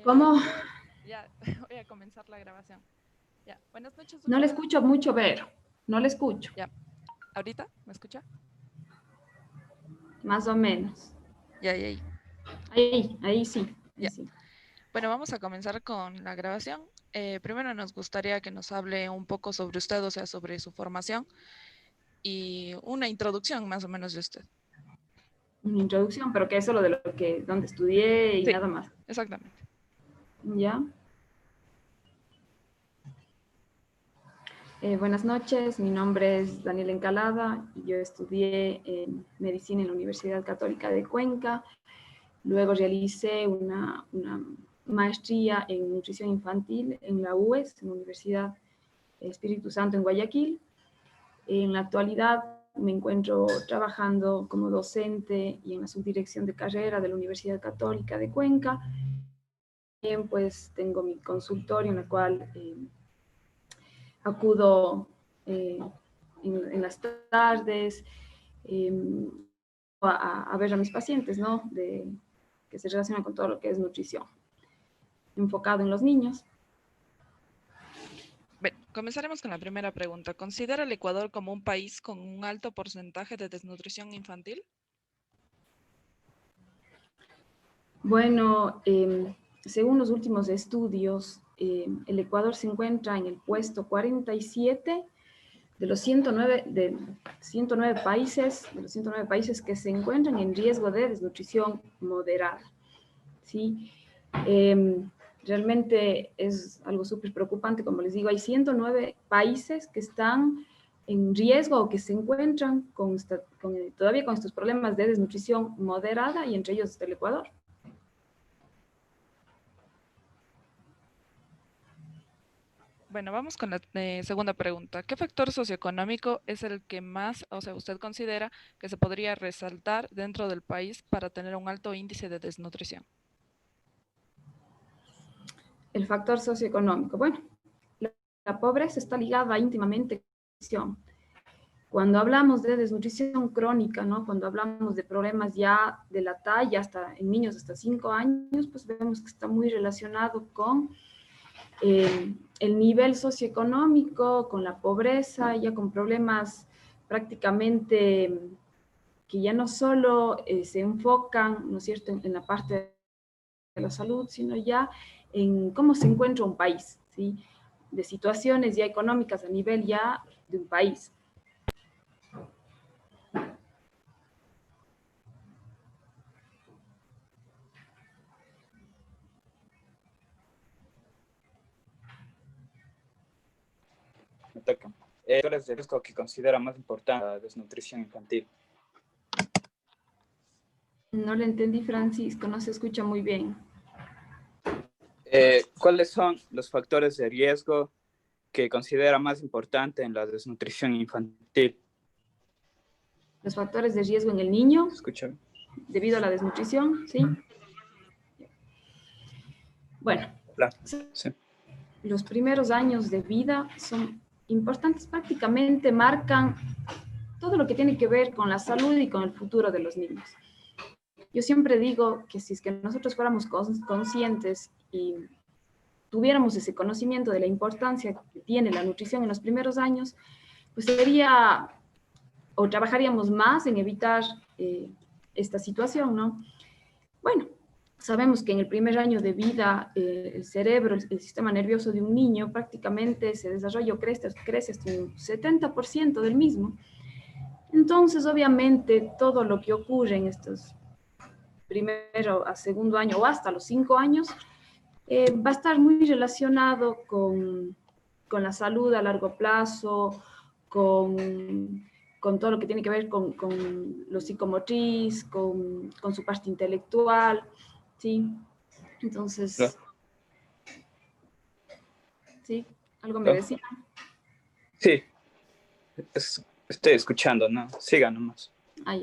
¿Cómo? Ya, voy a comenzar la grabación. Ya, buenas noches, No le doctora. escucho mucho, Vero. No le escucho. Ya, ¿ahorita me escucha? Más o menos. Ya, ya, ya. Ahí sí. Ahí Ya. sí. Bueno, vamos a comenzar con la grabación. Primero nos gustaría que nos hable un poco sobre usted, o sea, sobre su formación y una introducción más o menos de usted. Una introducción, pero que eso es lo de donde estudié y Sí, nada más. exactamente. ¿Ya? Buenas noches, mi nombre es Daniela Encalada y yo estudié medicina en la Universidad Católica de Cuenca. Luego realicé una maestría en nutrición infantil en la UES, en la Universidad Espíritu Santo en Guayaquil. En la actualidad me encuentro trabajando como docente y en la subdirección de carrera de la Universidad Católica de Cuenca. También pues tengo mi consultorio en el cual acudo en las tardes eh, a ver a mis pacientes, ¿no? Que se relacionan con todo lo que es nutrición, enfocado en los niños. Bien, comenzaremos con la primera pregunta. ¿Considera el Ecuador como un país con un alto porcentaje de desnutrición infantil? Bueno, según los últimos estudios, el Ecuador se encuentra en el puesto 47 de los 109 países, de los 109 países que se encuentran en riesgo de desnutrición moderada. ¿Sí? Realmente es algo súper preocupante, como les digo, hay 109 países que están en riesgo o que se encuentran todavía con estos problemas de desnutrición moderada y entre ellos está el Ecuador. Bueno, vamos con la segunda pregunta. ¿Qué factor socioeconómico es el que más, o sea, usted considera que se podría resaltar dentro del país para tener un alto índice de desnutrición? El factor socioeconómico. Bueno, la pobreza está ligada íntimamente a la desnutrición. Cuando hablamos de desnutrición crónica, ¿no? Cuando hablamos de problemas ya de la talla hasta en niños hasta 5 años, pues vemos que está muy relacionado con el nivel socioeconómico, con la pobreza, ya con problemas prácticamente que ya no solo se enfocan, ¿no es cierto?, en la parte de la salud, sino ya en cómo se encuentra un país, ¿sí? De situaciones ya económicas a nivel ya de un país. Me toca. Factores de riesgo que considera más importante la desnutrición infantil. No le entendí, Francisco, no se escucha muy bien. ¿Cuáles son los factores de riesgo que considera más importante en la desnutrición infantil? Los factores de riesgo en el niño, ¿Escucha? debido a la desnutrición, ¿sí? Bueno, Claro, sí. los primeros años de vida son importantes, prácticamente marcan todo lo que tiene que ver con la salud y con el futuro de los niños. Yo siempre digo que si es que nosotros fuéramos conscientes y tuviéramos ese conocimiento de la importancia que tiene la nutrición en los primeros años, pues sería, o trabajaríamos más en evitar esta situación, ¿no? Bueno, sabemos que en el primer año de vida el cerebro, el sistema nervioso de un niño prácticamente se desarrolla o crece hasta un 70% del mismo. Entonces, obviamente, todo lo que ocurre en estos primero a segundo año o hasta los 5 años va a estar muy relacionado con la salud a largo plazo, con todo lo que tiene que ver con lo psicomotriz, con su parte intelectual, ¿sí? Claro. Entonces, ¿sí? ¿Algo me ¿No? decía? Sí, estoy escuchando, ¿no? Siga nomás. Ah,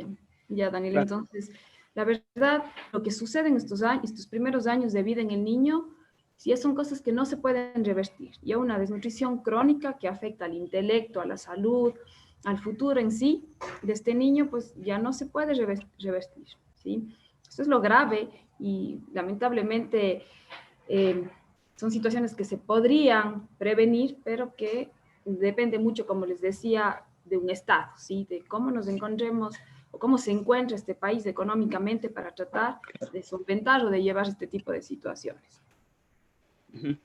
ya, Daniel, Claro. entonces, la verdad, lo que sucede en estos primeros años de vida en el niño, sí son cosas que no se pueden revertir. Ya una desnutrición crónica que afecta al intelecto, a la salud, al futuro en sí de este niño, pues ya no se puede revertir, ¿sí? Eso es lo grave y lamentablemente son situaciones que se podrían prevenir, pero que depende mucho, como les decía, de un Estado, ¿sí? De cómo nos encontremos o cómo se encuentra este país económicamente para tratar de solventar o de llevar este tipo de situaciones. Uh-huh.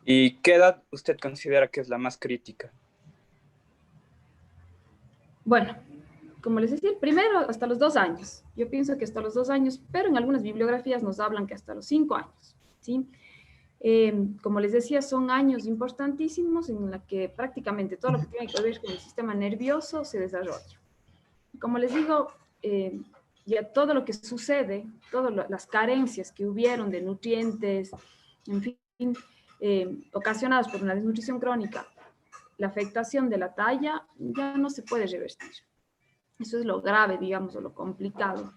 ¿Y qué edad usted considera que es la más crítica? Bueno, como les decía, primero hasta los 2 años. Yo pienso que hasta los 2 años, pero en algunas bibliografías nos hablan que hasta los 5 años, ¿sí? Como les decía, son años importantísimos en los que prácticamente todo lo que tiene que ver con el sistema nervioso se desarrolla. Como les digo, ya todo lo que sucede, todas las carencias que hubieron de nutrientes, en fin, ocasionadas por una desnutrición crónica, la afectación de la talla ya no se puede revertir. Eso es lo grave, digamos, o lo complicado.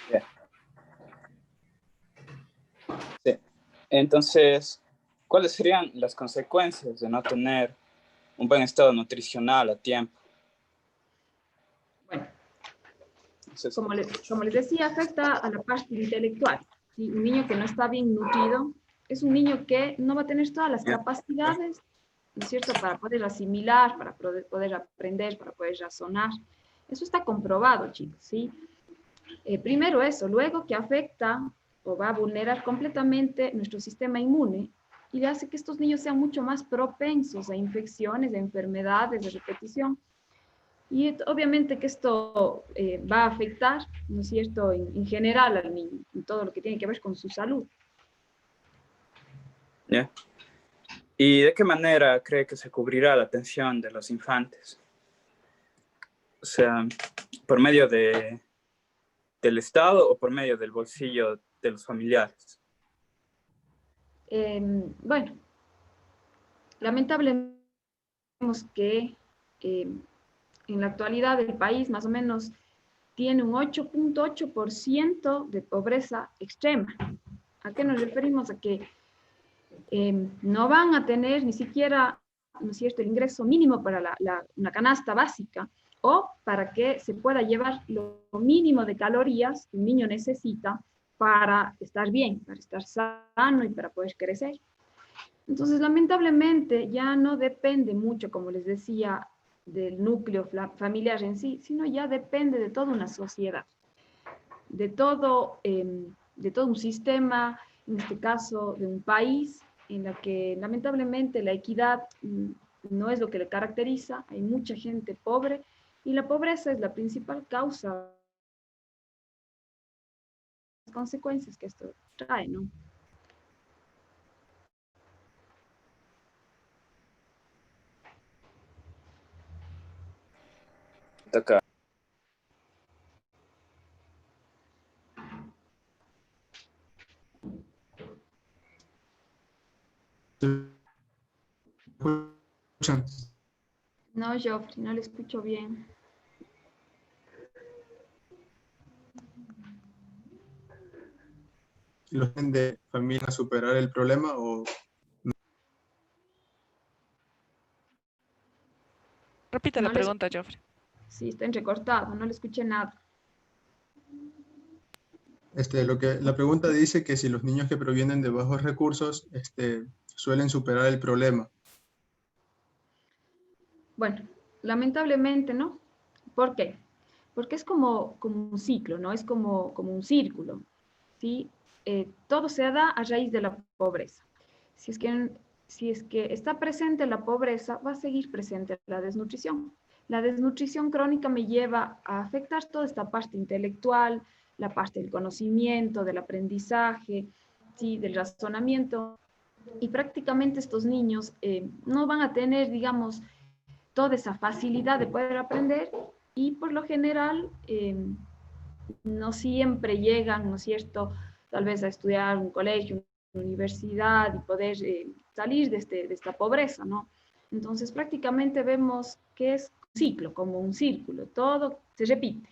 Yeah. Sí. Entonces, ¿cuáles serían las consecuencias de no tener un buen estado nutricional a tiempo? Bueno, como les decía, afecta a la parte intelectual. ¿Sí? Un niño que no está bien nutrido es un niño que no va a tener todas las capacidades, ¿no es cierto?, para poder asimilar, para poder aprender, para poder razonar. Eso está comprobado, chicos, ¿sí? Primero eso, luego que afecta o va a vulnerar completamente nuestro sistema inmune y le hace que estos niños sean mucho más propensos a infecciones, a enfermedades de repetición. Y obviamente que esto va a afectar, ¿no es cierto?, en general al niño, en todo lo que tiene que ver con su salud. Yeah. ¿Y de qué manera cree que se cubrirá la atención de los infantes? O sea, ¿por medio del Estado o por medio del bolsillo de los familiares? Bueno, lamentablemente vemos que en la actualidad el país más o menos tiene un 8.8% de pobreza extrema. ¿A qué nos referimos? A que no van a tener ni siquiera, ¿no es cierto?, el ingreso mínimo para una canasta básica o para que se pueda llevar lo mínimo de calorías que un niño necesita para estar bien, para estar sano y para poder crecer. Entonces, lamentablemente, ya no depende mucho, como les decía, del núcleo familiar en sí, sino ya depende de toda una sociedad, de todo un sistema, en este caso de un país, en la que lamentablemente la equidad no es lo que le caracteriza, hay mucha gente pobre y la pobreza es la principal causa de las consecuencias que esto trae, ¿no? Toca. No, Geoffrey, no le escucho bien. ¿Los de familia a superar el problema o...? Repite la No pregunta, Geoffrey. Sí, está entrecortado, no le escuché nada. La pregunta dice que si los niños que provienen de bajos recursos suelen superar el problema. Bueno, lamentablemente no. ¿Por qué? Porque es como un ciclo, ¿no? Es como un círculo, ¿sí? Todo se da a raíz de la pobreza. Si es que está presente la pobreza, va a seguir presente la desnutrición. La desnutrición crónica me lleva a afectar toda esta parte intelectual, la parte del conocimiento, del aprendizaje, ¿sí?, del razonamiento. Y prácticamente estos niños no van a tener, digamos, toda esa facilidad de poder aprender y por lo general no siempre llegan, ¿no es cierto?, tal vez a estudiar un colegio, una universidad y poder salir de esta pobreza, ¿no? Entonces prácticamente vemos que es un ciclo, como un círculo, todo se repite.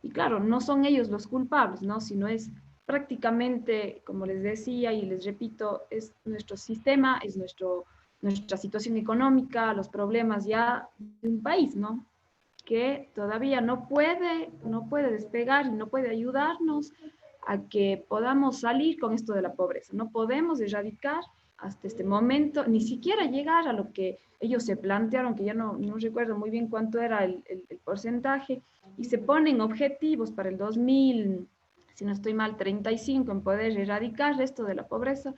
Y claro, no son ellos los culpables, ¿no?, sino es prácticamente, como les decía y les repito, es nuestro sistema, es nuestra situación económica, los problemas ya de un país, ¿no? Que todavía no puede despegar y no puede ayudarnos a que podamos salir con esto de la pobreza. No podemos erradicar hasta este momento, ni siquiera llegar a lo que ellos se plantearon, que ya no recuerdo muy bien cuánto era el porcentaje, y se ponen objetivos para el 2000, si no estoy mal, 35, en poder erradicar esto de la pobreza,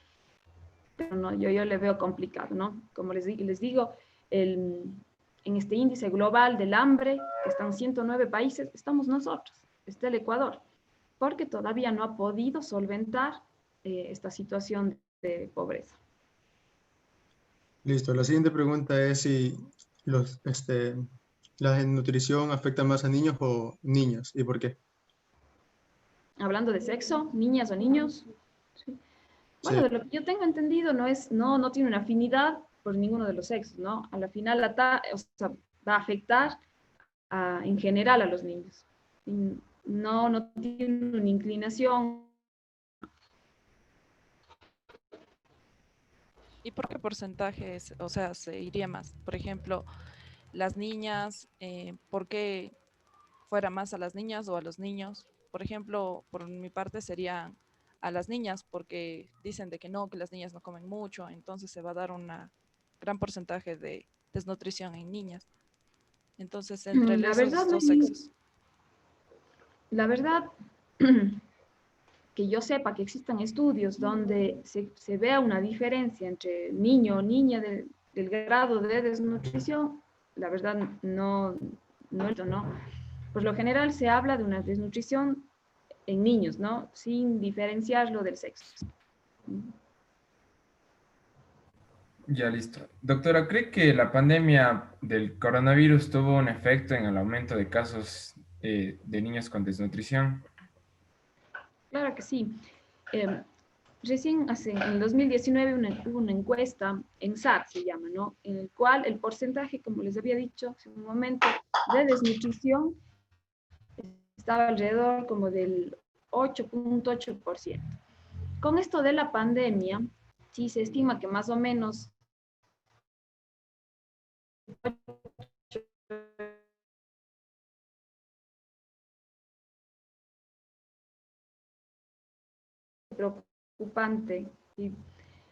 pero no, yo le veo complicado, ¿no? Como les digo, en este índice global del hambre, que están 109 países, estamos nosotros, está el Ecuador, porque todavía no ha podido solventar esta situación de pobreza. Listo. La siguiente pregunta es si la desnutrición afecta más a niños o niñas y por qué. Hablando de sexo, niñas o niños, ¿sí? Sí. Bueno, de lo que yo tengo entendido, no tiene una afinidad por ninguno de los sexos, ¿no? A la final o sea, va a afectar en general a los niños. No tiene una inclinación. ¿Y por qué porcentajes, o sea, se iría más? Por ejemplo, las niñas, ¿por qué fuera más a las niñas o a los niños? Por ejemplo, por mi parte sería a las niñas, porque dicen de que no, que las niñas no comen mucho, entonces se va a dar un gran porcentaje de desnutrición en niñas. Entonces, entre La verdad, esos dos sexos. la verdad, que yo sepa que existan estudios donde se vea una diferencia entre niño o niña del grado de desnutrición, la verdad no. Por lo general se habla de una desnutrición en niños, ¿no? Sin diferenciarlo del sexo. Ya listo. Doctora, ¿cree que la pandemia del coronavirus tuvo un efecto en el aumento de casos de niños con desnutrición? Claro que sí. Eh, Recién en 2019 hubo una encuesta en SAT, se llama, ¿no? En el cual el porcentaje, como les había dicho hace un momento, de desnutrición estaba alrededor como del 8.8%. Con esto de la pandemia, sí se estima que más o menos preocupante. ¿Sí?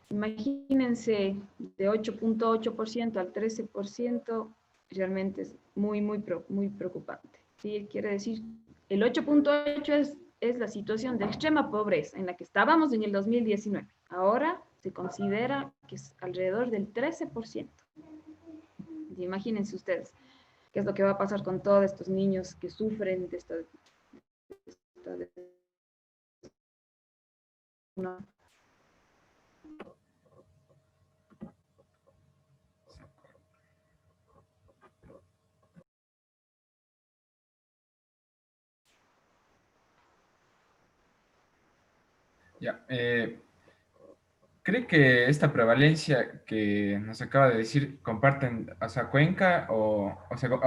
Imagínense, de 8.8% al 13%, realmente es muy preocupante. ¿Sí? Quiere decir, el 8.8 es la situación de extrema pobreza en la que estábamos en el 2019. Ahora se considera que es alrededor del 13%. Imagínense ustedes qué es lo que va a pasar con todos estos niños que sufren de esta no. Ya. ¿Cree que esta prevalencia que nos acaba de decir comparten, o sea, Cuenca o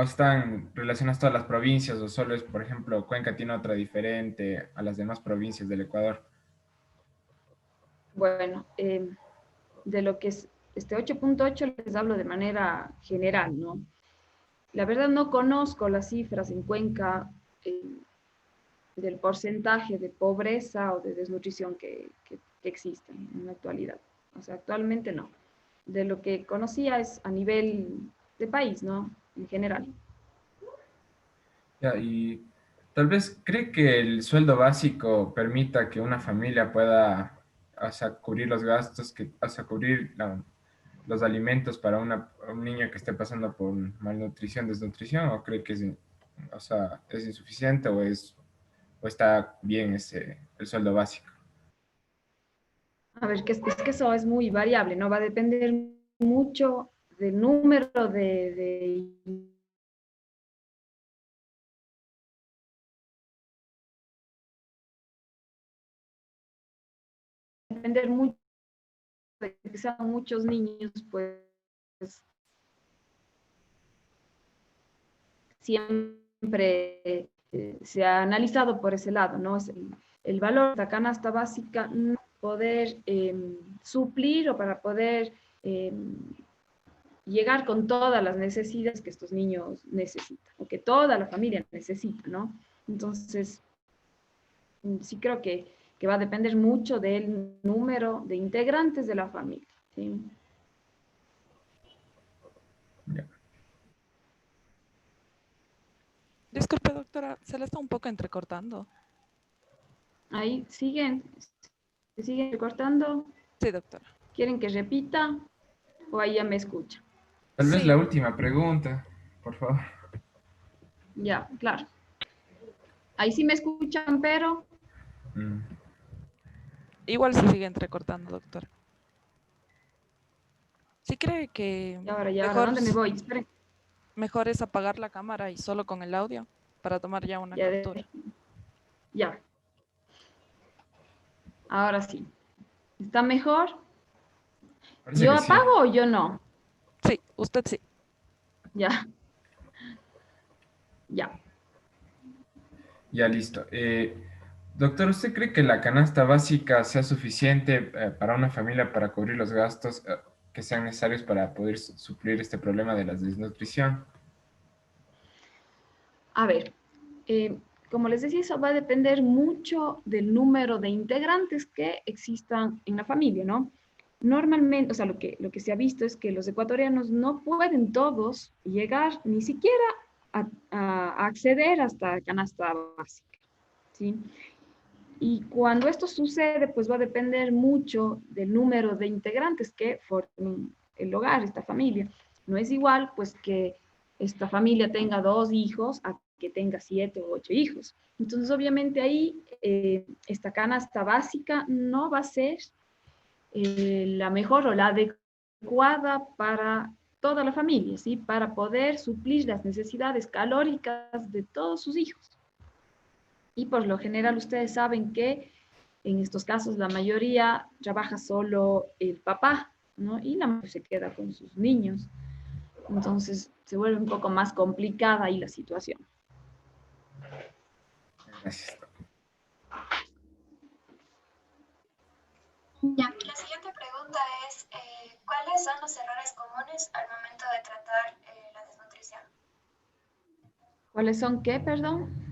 están relacionadas todas las provincias o solo es, por ejemplo, Cuenca tiene otra diferente a las demás provincias del Ecuador? Bueno, de lo que es este 8.8 les hablo de manera general, ¿no? La verdad no conozco las cifras en Cuenca del porcentaje de pobreza o de desnutrición que existen en la actualidad. O sea, actualmente no. De lo que conocía es a nivel de país, ¿no? En general. Ya, y tal vez cree que el sueldo básico permita que una familia pueda, o sea, cubrir los gastos, o sea, cubrir los alimentos para un niño que esté pasando por malnutrición, desnutrición, o cree que o sea, es insuficiente o está bien el sueldo básico. A ver, es que eso es muy variable, ¿no? Va a depender mucho del número de depender mucho de que sean muchos niños, pues siempre se ha analizado por ese lado, ¿no? el valor de la canasta básica no poder suplir o para poder llegar con todas las necesidades que estos niños necesitan, o que toda la familia necesita, ¿no? Entonces, sí creo que va a depender mucho del número de integrantes de la familia, ¿sí? Ya. Disculpe, doctora, se le está un poco entrecortando. Ahí se siguen cortando. Sí, doctora. ¿Quieren que repita o ahí ya me escucha? Tal vez Sí. la última pregunta, por favor. Ya, claro. Ahí sí me escuchan, pero Mm. Igual se sigue entrecortando, doctora. ¿Sí cree que y ahora, mejor, ¿dónde me voy? Esperen. mejor es apagar la cámara y solo con el audio para tomar ya una Ya, captura? ya. Ahora sí. ¿Está mejor? Parece ¿Yo que sí. apago o yo no? Sí, usted sí. Ya, ya. Ya listo. Doctor, ¿usted cree que la canasta básica sea suficiente para una familia para cubrir los gastos que sean necesarios para poder suplir este problema de la desnutrición? A ver, como les decía, eso va a depender mucho del número de integrantes que existan en la familia, ¿no? Normalmente, o sea, lo que se ha visto es que los ecuatorianos no pueden todos llegar ni siquiera a acceder hasta canasta básica, ¿sí? Y cuando esto sucede, pues va a depender mucho del número de integrantes que formen el hogar, esta familia. No es igual, pues, que esta familia tenga 2 hijos a que tenga 7 u 8 hijos. Entonces, obviamente ahí esta canasta básica no va a ser la mejor o la adecuada para toda la familia, ¿sí? Para poder suplir las necesidades calóricas de todos sus hijos. Y por lo general ustedes saben que en estos casos la mayoría trabaja solo el papá, ¿no? Y la mujer se queda con sus niños. Entonces se vuelve un poco más complicada ahí la situación. Gracias. Ya, la siguiente pregunta es, ¿cuáles son los errores comunes al momento de tratar la desnutrición? ¿Cuáles son qué, perdón?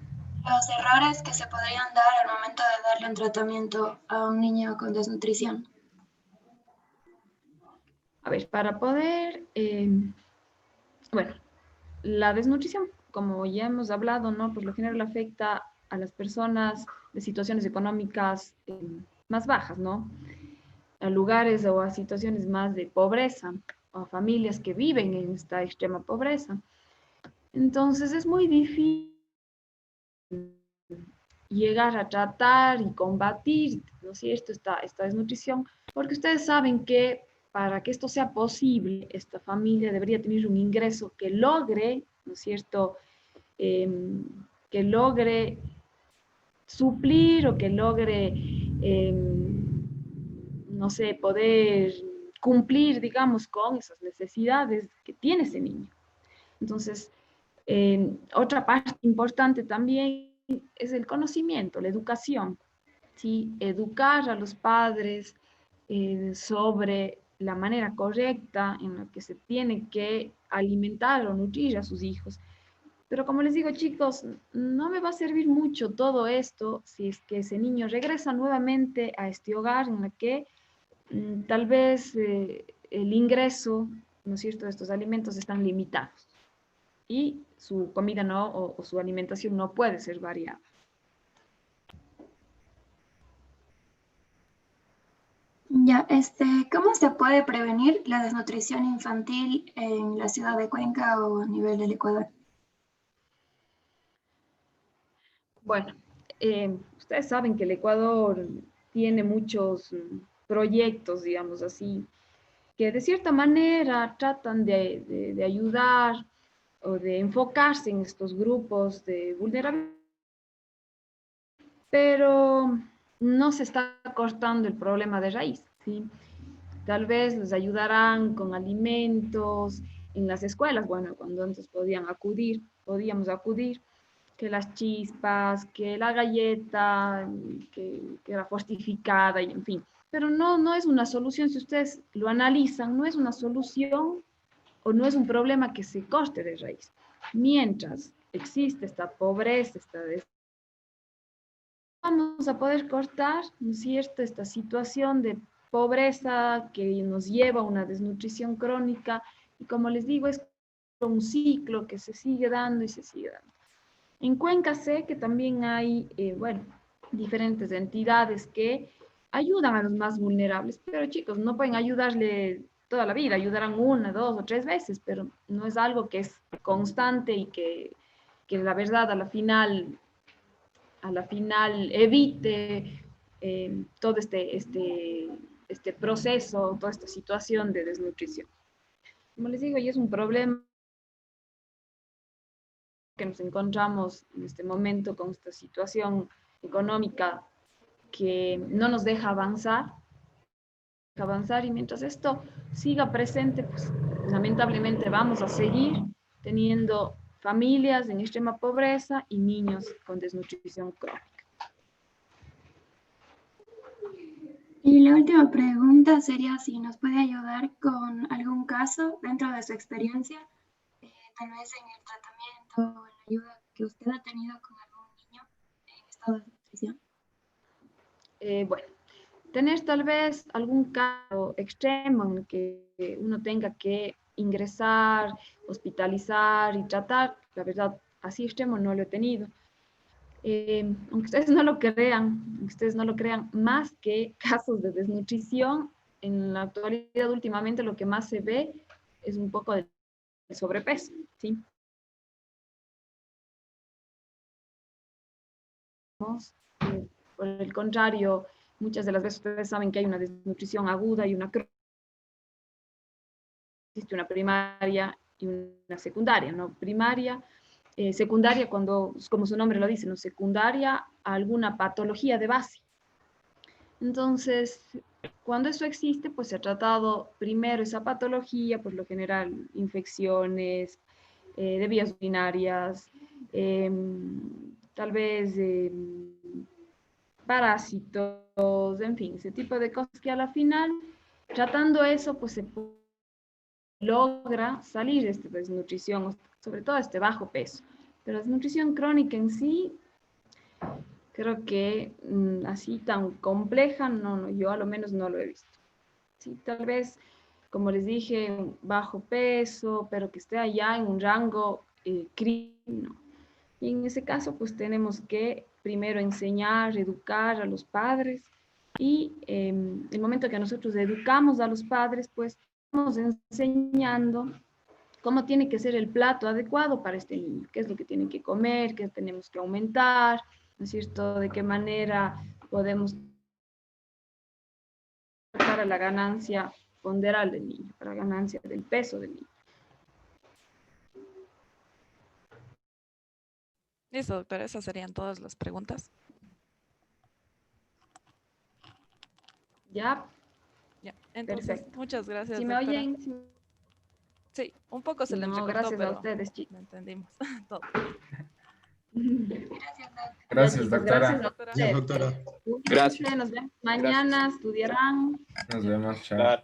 Los errores que se podrían dar al momento de darle un tratamiento a un niño con desnutrición. A ver, para poder, bueno, la desnutrición, como ya hemos hablado, ¿no? Por lo general afecta a las personas de situaciones económicas más bajas, ¿no? A lugares o a situaciones más de pobreza, o a familias que viven en esta extrema pobreza. Entonces es muy difícil llegar a tratar y combatir, ¿no es cierto?, esta desnutrición, porque ustedes saben que para que esto sea posible, esta familia debería tener un ingreso que logre, ¿no es cierto?, que logre suplir o que logre, no sé, poder cumplir, digamos, con esas necesidades que tiene ese niño. Entonces, otra parte importante también es el conocimiento, la educación, ¿sí? Educar a los padres sobre la manera correcta en la que se tiene que alimentar o nutrir a sus hijos. Pero como les digo, chicos, no me va a servir mucho todo esto si es que ese niño regresa nuevamente a este hogar en el que tal vez el ingreso, ¿no es cierto?, de estos alimentos están limitados y su comida no, o su alimentación no puede ser variada. Ya, ¿cómo se puede prevenir la desnutrición infantil en la ciudad de Cuenca o a nivel del Ecuador? Bueno, ustedes saben que el Ecuador tiene muchos proyectos, digamos así, que de cierta manera tratan de ayudar o de enfocarse en estos grupos de vulnerabilidad, pero no se está cortando el problema de raíz, ¿sí? Tal vez les ayudarán con alimentos en las escuelas, bueno, cuando antes podíamos acudir, que las chispas, que la galleta, que era fortificada, y en fin. Pero no es una solución, si ustedes lo analizan, no es una solución o no es un problema que se corte de raíz. Mientras existe esta pobreza, vamos a poder cortar, ¿no es cierto?, esta situación de pobreza que nos lleva a una desnutrición crónica, y como les digo, es un ciclo que se sigue dando y se sigue dando. En Cuenca sé que también hay, bueno, diferentes entidades que ayudan a los más vulnerables, pero chicos, no pueden ayudarle toda la vida, ayudarán una, dos o tres veces, pero no es algo que es constante y que la verdad a la final evite todo este proceso, toda esta situación de desnutrición. Como les digo, y es un problema que nos encontramos en este momento con esta situación económica que no nos deja avanzar, y mientras esto siga presente, pues lamentablemente vamos a seguir teniendo familias en extrema pobreza y niños con desnutrición crónica. Y la última pregunta sería si nos puede ayudar con algún caso dentro de su experiencia, tal vez en el tratamiento o en la ayuda que usted ha tenido con algún niño en estado de nutrición. Bueno, tener tal vez algún caso extremo en el que uno tenga que ingresar, hospitalizar y tratar, la verdad, así extremo no lo he tenido. Aunque ustedes no lo crean, más que casos de desnutrición, en la actualidad últimamente lo que más se ve es un poco de sobrepeso, ¿sí? Por el contrario, muchas de las veces ustedes saben que hay una desnutrición aguda y existe una primaria y una secundaria, ¿no? Primaria, secundaria cuando, como su nombre lo dice, ¿no? Secundaria a alguna patología de base. Entonces, cuando eso existe, pues se ha tratado primero esa patología, por lo general infecciones de vías urinarias, tal vez parásitos, en fin, ese tipo de cosas que a la final, tratando eso, pues se logra salir de esta desnutrición, sobre todo este bajo peso. Pero la desnutrición crónica en sí, creo que así tan compleja, no, yo a lo menos no lo he visto. Sí, tal vez, como les dije, bajo peso, pero que esté allá en un rango crítico. Y en ese caso, pues tenemos que primero enseñar, educar a los padres, y el momento que nosotros educamos a los padres, pues estamos enseñando cómo tiene que ser el plato adecuado para este niño, qué es lo que tiene que comer, qué tenemos que aumentar, ¿no es cierto?, de qué manera podemos para la ganancia ponderal del niño, para la ganancia del peso del niño. Listo, doctora, esas serían todas las preguntas. Ya, Ya, entonces, perfecto. muchas gracias, Si me doctora. oyen, Sí, un poco se le no, entrecortó, gracias a pero ustedes, chicos. lo entendimos todo. Gracias, Chicos, doctora. gracias a Gracias, ustedes. doctora. Gracias. Nos vemos mañana, estudiarán. Nos vemos, chao. Claro.